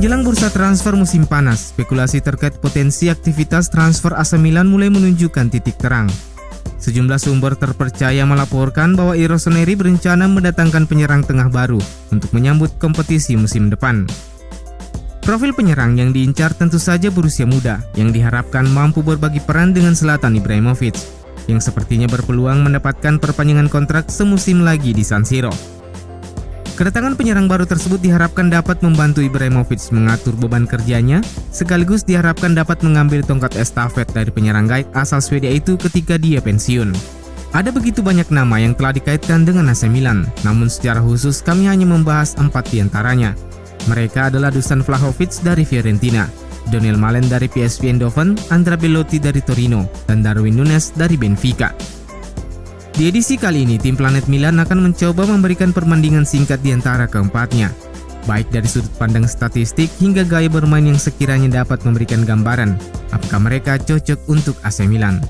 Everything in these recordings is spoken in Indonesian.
Menjelang bursa transfer musim panas, spekulasi terkait potensi aktivitas transfer AC Milan mulai menunjukkan titik terang. Sejumlah sumber terpercaya melaporkan bahwa I Rossoneri berencana mendatangkan penyerang tengah baru untuk menyambut kompetisi musim depan. Profil penyerang yang diincar tentu saja berusia muda, yang diharapkan mampu berbagi peran dengan Zlatan Ibrahimovic, yang sepertinya berpeluang mendapatkan perpanjangan kontrak semusim lagi di San Siro. Kedatangan penyerang baru tersebut diharapkan dapat membantu Ibrahimovic mengatur beban kerjanya, sekaligus diharapkan dapat mengambil tongkat estafet dari penyerang gaib asal Swedia itu ketika dia pensiun. Ada begitu banyak nama yang telah dikaitkan dengan AC Milan, namun secara khusus kami hanya membahas 4 di antaranya. Mereka adalah Dusan Vlahovic dari Fiorentina, Daniel Malen dari PSV Eindhoven, Andrea Belotti dari Torino, dan Darwin Núñez dari Benfica. Di edisi kali ini, tim Planet Milan akan mencoba memberikan perbandingan singkat di antara keempatnya, baik dari sudut pandang statistik hingga gaya bermain yang sekiranya dapat memberikan gambaran apakah mereka cocok untuk AC Milan.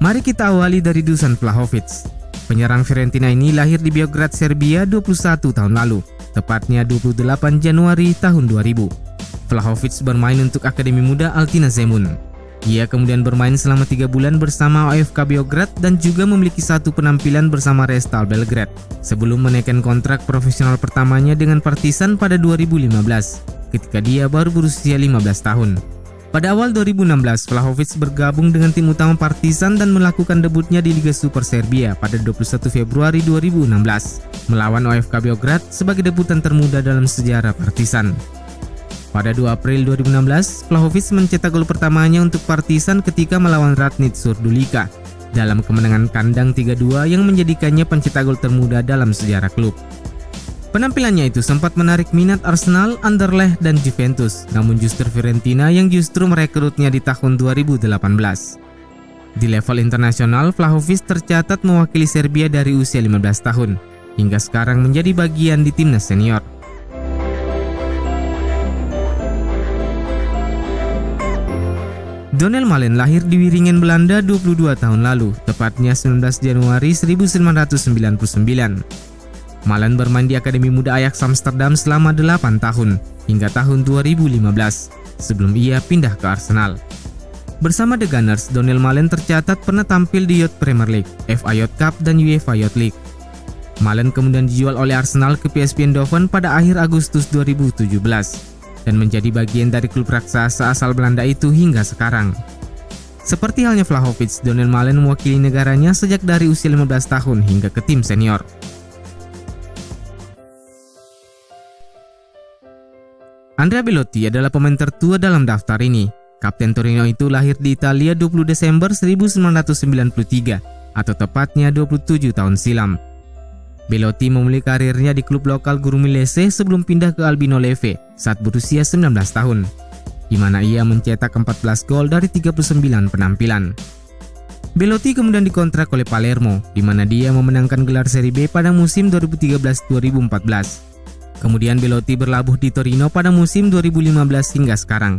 Mari kita awali dari Dusan Vlahovic. Penyerang Fiorentina ini lahir di Beograd, Serbia 21 tahun lalu, tepatnya 28 Januari tahun 2000. Vlahovic bermain untuk Akademi Muda Altina Zemun. Ia kemudian bermain selama 3 bulan bersama AFK Beograd dan juga memiliki 1 penampilan bersama Restal Belgrade sebelum menaikkan kontrak profesional pertamanya dengan Partizan pada 2015 ketika dia baru berusia 15 tahun. Pada awal 2016, Vlahovic bergabung dengan tim utama Partizan dan melakukan debutnya di Liga Super Serbia pada 21 Februari 2016 melawan AFK Beograd sebagai debutan termuda dalam sejarah Partizan. Pada 2 April 2016, Vlahovic mencetak gol pertamanya untuk Partizan ketika melawan Radnič Surdulica dalam kemenangan kandang 3-2 yang menjadikannya pencetak gol termuda dalam sejarah klub. Penampilannya itu sempat menarik minat Arsenal, Anderlecht, dan Juventus, namun justru Fiorentina yang justru merekrutnya di tahun 2018. Di level internasional, Vlahovic tercatat mewakili Serbia dari usia 15 tahun, hingga sekarang menjadi bagian di timnas senior. Daniel Malen lahir di Wieringen, Belanda 22 tahun lalu, tepatnya 19 Januari 1999. Malen bermain di Akademi Muda Ajax Amsterdam selama 8 tahun, hingga tahun 2015, sebelum ia pindah ke Arsenal. Bersama The Gunners, Daniel Malen tercatat pernah tampil di Youth Premier League, FA Youth Cup, dan UEFA Youth League. Malen kemudian dijual oleh Arsenal ke PSV Eindhoven pada akhir Agustus 2017. Dan menjadi bagian dari klub raksasa asal Belanda itu hingga sekarang. Seperti halnya Vlahovic, Daniel Malen mewakili negaranya sejak dari usia 15 tahun hingga ke tim senior. Andrea Belotti adalah pemain tertua dalam daftar ini. Kapten Torino itu lahir di Italia 20 Desember 1993, atau tepatnya 27 tahun silam. Belotti memulai karirnya di klub lokal Gurumilese sebelum pindah ke Albino Leve saat berusia 19 tahun, di mana ia mencetak 14 gol dari 39 penampilan. Belotti kemudian dikontrak oleh Palermo, di mana dia memenangkan gelar Serie B pada musim 2013-2014. Kemudian Belotti berlabuh di Torino pada musim 2015 hingga sekarang.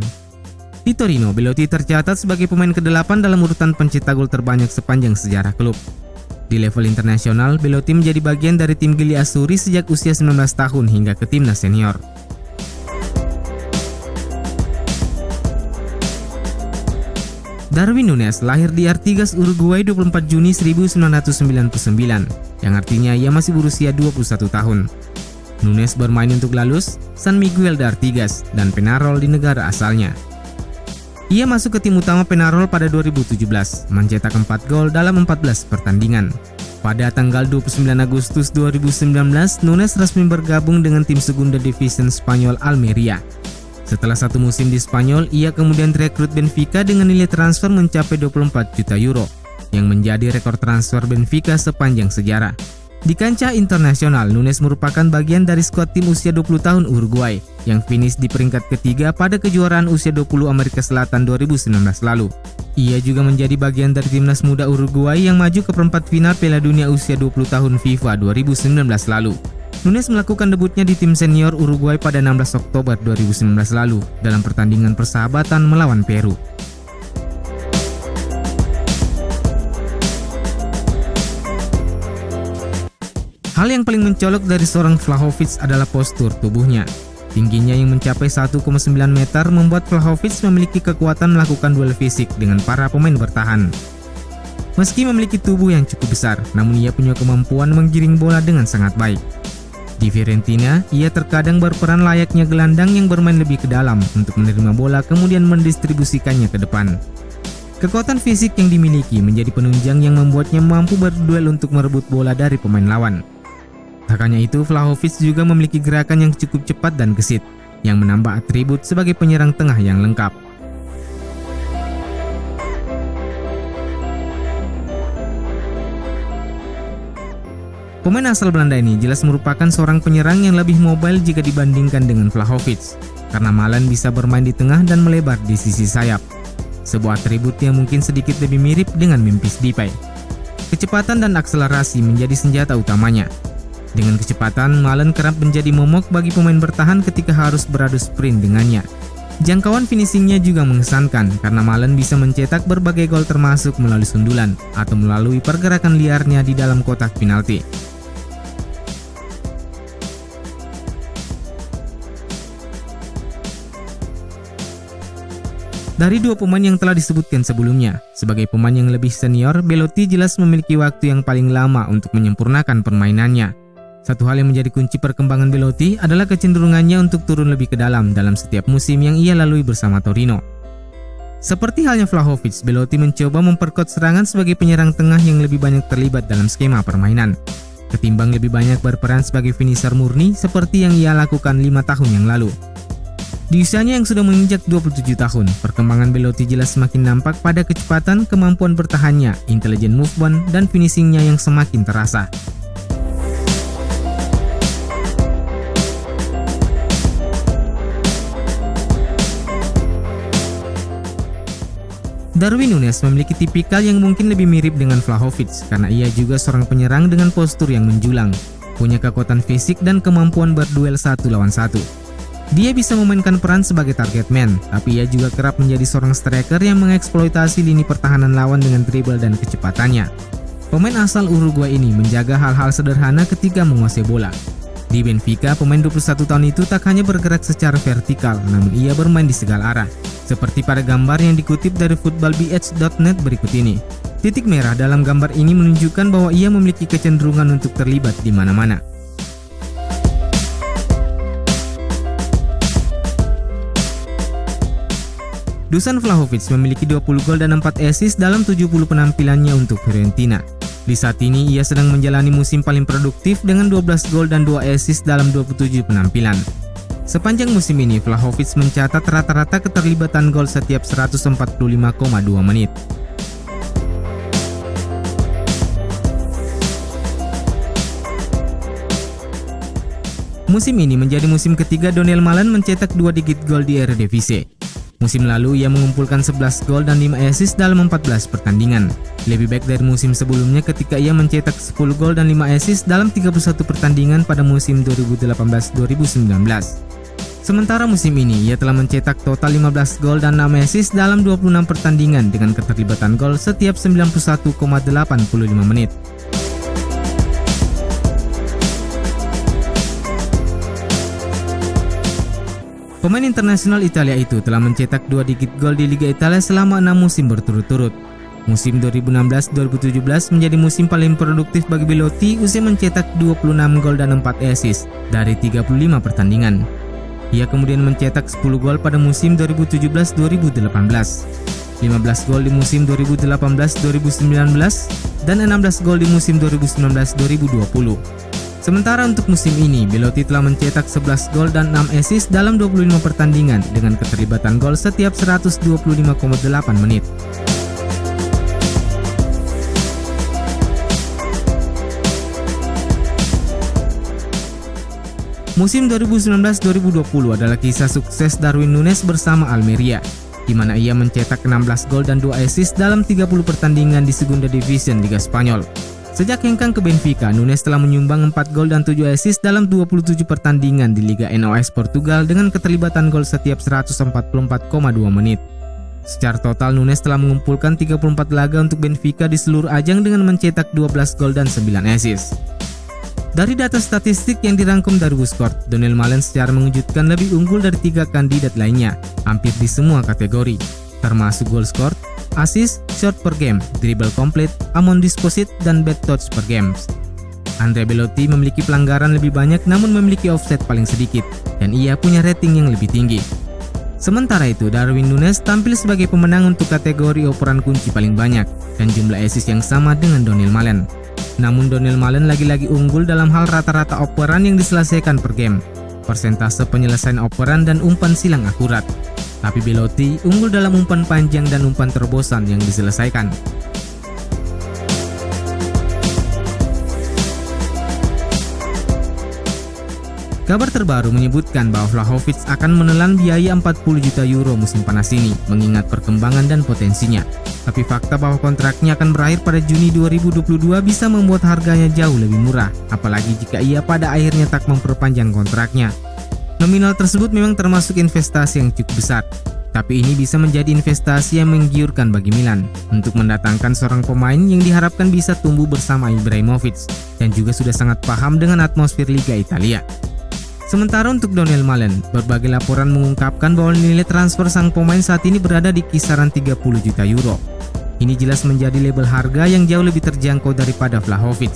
Di Torino, Belotti tercatat sebagai pemain ke-8 dalam urutan pencetak gol terbanyak sepanjang sejarah klub. Di level internasional, Belotti menjadi bagian dari tim Gili Asuri sejak usia 19 tahun hingga ke timnas senior. Darwin Núñez lahir di Artigas, Uruguay 24 Juni 1999, yang artinya ia masih berusia 21 tahun. Núñez bermain untuk Lanús, San Miguel de Artigas, dan Peñarol di negara asalnya. Ia masuk ke tim utama Peñarol pada 2017, mencetak 4 gol dalam 14 pertandingan. Pada tanggal 29 Agustus 2019, Núñez resmi bergabung dengan tim Segunda Division Spanyol Almeria. Setelah 1 musim di Spanyol, ia kemudian direkrut Benfica dengan nilai transfer mencapai 24 juta euro, yang menjadi rekor transfer Benfica sepanjang sejarah. Di kancah internasional, Núñez merupakan bagian dari skuad tim usia 20 tahun Uruguay yang finish di peringkat ketiga pada kejuaraan usia 20 Amerika Selatan 2019 lalu. Ia juga menjadi bagian dari timnas muda Uruguay yang maju ke perempat final Piala Dunia usia 20 tahun FIFA 2019 lalu. Núñez melakukan debutnya di tim senior Uruguay pada 16 Oktober 2019 lalu dalam pertandingan persahabatan melawan Peru. Hal yang paling mencolok dari seorang Vlahovic adalah postur tubuhnya. Tingginya yang mencapai 1,9 meter membuat Vlahovic memiliki kekuatan melakukan duel fisik dengan para pemain bertahan. Meski memiliki tubuh yang cukup besar, namun ia punya kemampuan menggiring bola dengan sangat baik. Di Fiorentina, ia terkadang berperan layaknya gelandang yang bermain lebih ke dalam untuk menerima bola kemudian mendistribusikannya ke depan. Kekuatan fisik yang dimiliki menjadi penunjang yang membuatnya mampu berduel untuk merebut bola dari pemain lawan. Tak hanya itu, Vlahovic juga memiliki gerakan yang cukup cepat dan gesit, yang menambah atribut sebagai penyerang tengah yang lengkap. Pemain asal Belanda ini jelas merupakan seorang penyerang yang lebih mobile jika dibandingkan dengan Vlahovic, karena Malen bisa bermain di tengah dan melebar di sisi sayap. Sebuah atribut yang mungkin sedikit lebih mirip dengan Memphis Depay. Kecepatan dan akselerasi menjadi senjata utamanya. Dengan kecepatan, Malen kerap menjadi momok bagi pemain bertahan ketika harus beradu sprint dengannya. Jangkauan finishingnya juga mengesankan karena Malen bisa mencetak berbagai gol termasuk melalui sundulan atau melalui pergerakan liarnya di dalam kotak penalti. Dari dua pemain yang telah disebutkan sebelumnya, sebagai pemain yang lebih senior, Belotti jelas memiliki waktu yang paling lama untuk menyempurnakan permainannya. Satu hal yang menjadi kunci perkembangan Belotti adalah kecenderungannya untuk turun lebih ke dalam setiap musim yang ia lalui bersama Torino. Seperti halnya Vlahovic, Belotti mencoba memperkuat serangan sebagai penyerang tengah yang lebih banyak terlibat dalam skema permainan, ketimbang lebih banyak berperan sebagai finisher murni seperti yang ia lakukan 5 tahun yang lalu. Di usianya yang sudah menginjak 27 tahun, perkembangan Belotti jelas semakin nampak pada kecepatan, kemampuan bertahannya, intelligent movement, dan finishingnya yang semakin terasa. Darwin Núñez memiliki tipikal yang mungkin lebih mirip dengan Vlahovic karena ia juga seorang penyerang dengan postur yang menjulang, punya kekuatan fisik dan kemampuan berduel 1 lawan 1. Dia bisa memainkan peran sebagai target man, tapi ia juga kerap menjadi seorang striker yang mengeksploitasi lini pertahanan lawan dengan dribble dan kecepatannya. Pemain asal Uruguay ini menjaga hal-hal sederhana ketika menguasai bola. Di Benfica, pemain 21 tahun itu tak hanya bergerak secara vertikal, namun ia bermain di segala arah, seperti pada gambar yang dikutip dari footballbh.net berikut ini. Titik merah dalam gambar ini menunjukkan bahwa ia memiliki kecenderungan untuk terlibat di mana-mana. Dusan Vlahovic memiliki 20 gol dan 4 assist dalam 70 penampilannya untuk Fiorentina. Di saat ini ia sedang menjalani musim paling produktif dengan 12 gol dan 2 assist dalam 27 penampilan. Sepanjang musim ini, Vlahovic mencatat rata-rata keterlibatan gol setiap 145,2 menit. Musim ini menjadi musim ketiga Donyell Malen mencetak 2 digit gol di Eredivisie. Musim lalu ia mengumpulkan 11 gol dan 5 assist dalam 14 pertandingan. Lebih baik dari musim sebelumnya ketika ia mencetak 10 gol dan 5 assist dalam 31 pertandingan pada musim 2018-2019. Sementara musim ini ia telah mencetak total 15 gol dan 6 assist dalam 26 pertandingan dengan keterlibatan gol setiap 91,85 menit. Pemain internasional Italia itu telah mencetak 2 digit gol di Liga Italia selama 6 musim berturut-turut. Musim 2016-2017 menjadi musim paling produktif bagi Belotti usai mencetak 26 gol dan 4 assist dari 35 pertandingan. Ia kemudian mencetak 10 gol pada musim 2017-2018, 15 gol di musim 2018-2019, dan 16 gol di musim 2019-2020. Sementara untuk musim ini, Belotti telah mencetak 11 gol dan 6 assist dalam 25 pertandingan dengan keterlibatan gol setiap 125,8 menit. Musim 2019-2020 adalah kisah sukses Darwin Núñez bersama Almeria, di mana ia mencetak 16 gol dan 2 assist dalam 30 pertandingan di Segunda Division Liga Spanyol. Sejak hengkang ke Benfica, Núñez telah menyumbang 4 gol dan 7 assist dalam 27 pertandingan di Liga NOS Portugal dengan keterlibatan gol setiap 144,2 menit. Secara total, Núñez telah mengumpulkan 34 laga untuk Benfica di seluruh ajang dengan mencetak 12 gol dan 9 assist. Dari data statistik yang dirangkum dari WhoScored, Donyell Malen secara mengejutkan lebih unggul dari 3 kandidat lainnya, hampir di semua kategori, termasuk goal scored, assist, shot per game, dribble complete, amount disposed, dan bad touch per game. Andrea Belotti memiliki pelanggaran lebih banyak namun memiliki offset paling sedikit, dan ia punya rating yang lebih tinggi. Sementara itu, Darwin Núñez tampil sebagai pemenang untuk kategori operan kunci paling banyak, dan jumlah assist yang sama dengan Donyell Malen. Namun Donyell Malen lagi-lagi unggul dalam hal rata-rata operan yang diselesaikan per game, persentase penyelesaian operan dan umpan silang akurat. Tapi Belotti unggul dalam umpan panjang dan umpan terobosan yang diselesaikan. Kabar terbaru menyebutkan bahwa Vlahovic akan menelan biaya 40 juta euro musim panas ini, mengingat perkembangan dan potensinya. Tapi fakta bahwa kontraknya akan berakhir pada Juni 2022 bisa membuat harganya jauh lebih murah, apalagi jika ia pada akhirnya tak memperpanjang kontraknya. Nominal tersebut memang termasuk investasi yang cukup besar, tapi ini bisa menjadi investasi yang menggiurkan bagi Milan untuk mendatangkan seorang pemain yang diharapkan bisa tumbuh bersama Ibrahimovic dan juga sudah sangat paham dengan atmosfer Liga Italia. Sementara untuk Donyell Malen, berbagai laporan mengungkapkan bahwa nilai transfer sang pemain saat ini berada di kisaran 30 juta euro. Ini jelas menjadi label harga yang jauh lebih terjangkau daripada Vlahovic.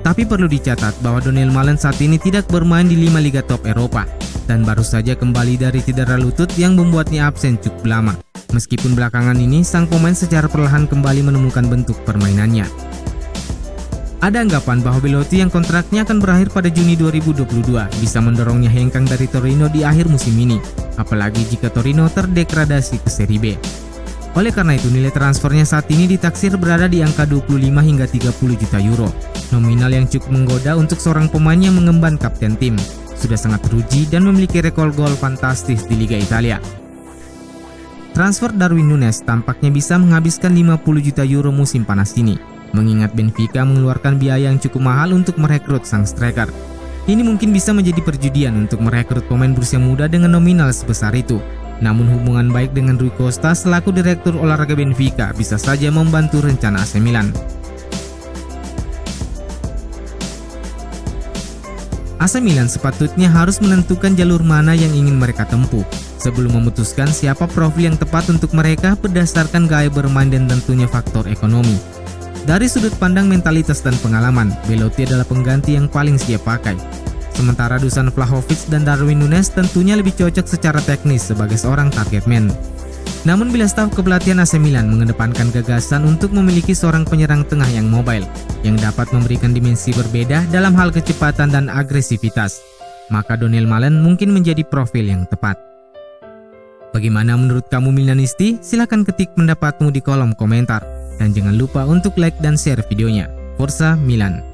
Tapi perlu dicatat bahwa Donyell Malen saat ini tidak bermain di 5 liga top Eropa dan baru saja kembali dari cedera lutut yang membuatnya absen cukup lama. Meskipun belakangan ini sang pemain secara perlahan kembali menemukan bentuk permainannya. Ada anggapan bahwa Belotti yang kontraknya akan berakhir pada Juni 2022 bisa mendorongnya hengkang dari Torino di akhir musim ini, apalagi jika Torino terdegradasi ke Serie B. Oleh karena itu, nilai transfernya saat ini ditaksir berada di angka 25 hingga 30 juta euro, nominal yang cukup menggoda untuk seorang pemain yang mengemban kapten tim, sudah sangat teruji dan memiliki rekor gol fantastis di Liga Italia. Transfer Darwin Núñez tampaknya bisa menghabiskan 50 juta euro musim panas ini, mengingat Benfica mengeluarkan biaya yang cukup mahal untuk merekrut sang striker. Ini mungkin bisa menjadi perjudian untuk merekrut pemain berusia muda dengan nominal sebesar itu. Namun hubungan baik dengan Rui Costa selaku direktur olahraga Benfica bisa saja membantu rencana AC Milan. AC Milan sepatutnya harus menentukan jalur mana yang ingin mereka tempuh sebelum memutuskan siapa profil yang tepat untuk mereka berdasarkan gaya bermain dan tentunya faktor ekonomi. Dari sudut pandang mentalitas dan pengalaman, Belotti adalah pengganti yang paling siap pakai. Sementara Dusan Vlahovic dan Darwin Núñez tentunya lebih cocok secara teknis sebagai seorang target man. Namun bila staf kepelatihan AC Milan mengedepankan gagasan untuk memiliki seorang penyerang tengah yang mobile, yang dapat memberikan dimensi berbeda dalam hal kecepatan dan agresivitas, maka Donyell Malen mungkin menjadi profil yang tepat. Bagaimana menurut kamu Milanisti? Silahkan ketik pendapatmu di kolom komentar. Dan jangan lupa untuk like dan share videonya. Forza Milan!